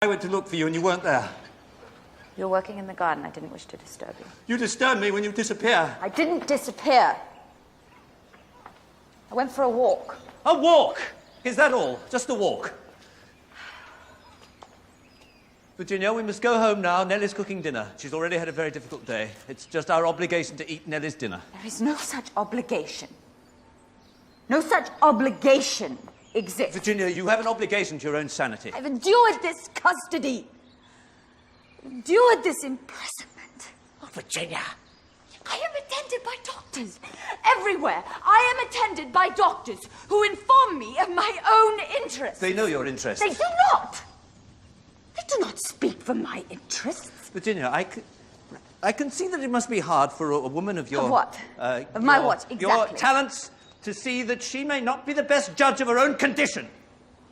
I went to look for you and you weren't there. You're working in the garden. I didn't wish to disturb you. You disturb me when you disappear. I didn't disappear. I went for a walk. A walk? Is that all? Just a walk? Virginia, we must go home now. Nellie's cooking dinner. She's already had a very difficult day. It's just our obligation to eat Nellie's dinner. There is no such obligation. No such obligation exists. Virginia, you have an obligation to your own sanity. I've endured this custody. Endured this imprisonment. Oh, Virginia. I am attended by doctors everywhere. I am attended by doctors who inform me of my own interests. They know your interests. They do not. They do not speak for my interests. Virginia, I can see that it must be hard for a woman of your... Of what? Of my what, exactly? Your talents to see that she may not be the best judge of her own condition.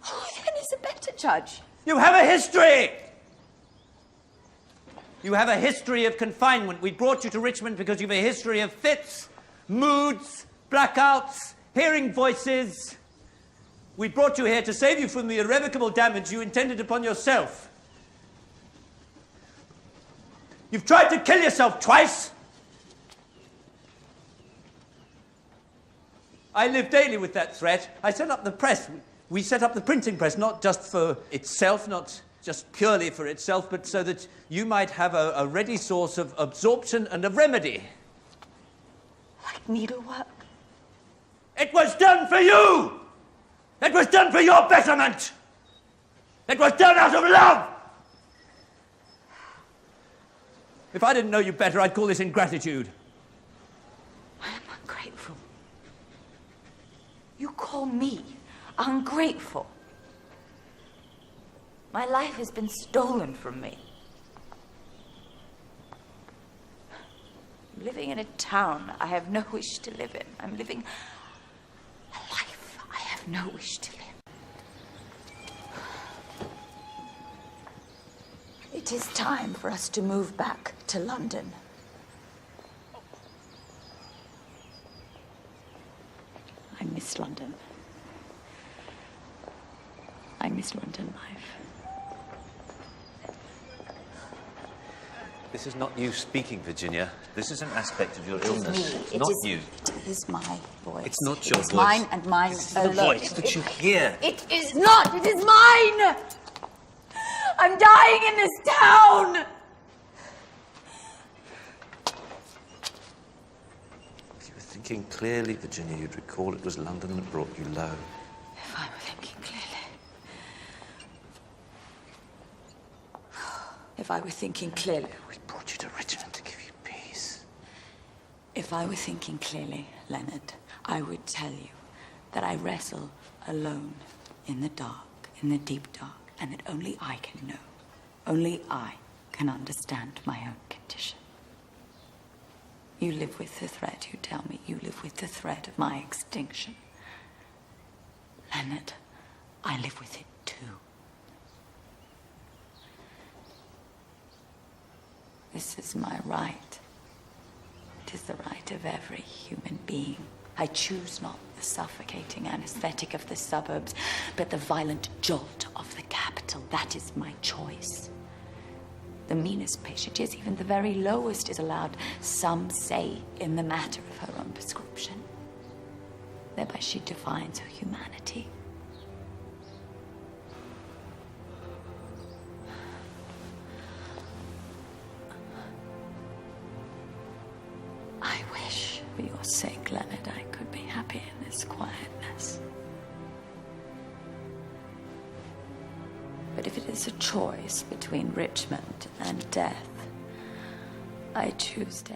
Who then is a better judge? You have a history! You have a history of confinement. We brought you to Richmond because you have a history of fits, moods, blackouts, hearing voices. We brought you here to save you from the irrevocable damage you intended upon yourself. You've tried to kill yourself twice. I live daily with that threat. I set up the press. We set up the printing press, not just for itself, not just purely for itself, but so that you might have a ready source of absorption and a remedy. Like needlework? It was done for you! It was done for your betterment! It was done out of love! If I didn't know you better, I'd call this ingratitude. I am ungrateful. You call me ungrateful? My life has been stolen from me. I'm living in a town I have no wish to live in. I'm living a life I have no wish to live. It is time for us to move back to London. I miss London. I miss London life. This is not you speaking, Virginia. This is an aspect of your illness. It's not you. It is my voice. It's not your It's voice. mine and mine It's alone. the voice that you hear. It is not. It is mine. I'm dying in this town. If you were thinking clearly, Virginia, you'd recall it was London that brought you low. If I were thinking clearly. If I were thinking clearly. We brought you to Richmond to give you peace. If I were thinking clearly, Leonard, I would tell you that I wrestle alone in the dark, in the deep dark, and that only I can know. Only I can understand my own condition. You live with the threat, you tell me. You live with the threat of my extinction. Leonard, I live with it too. This is my right. It is the right of every human being. I choose not the suffocating anesthetic of the suburbs, but the violent jolt of the capital. That is my choice. The meanest patient, yes, even the very lowest, is allowed some say in the matter of her own prescription. Thereby she defines her humanity. I wish, for your sake, Leonard, I could be happy in this quietness. But if it is a choice between Richmond and death, I choose death.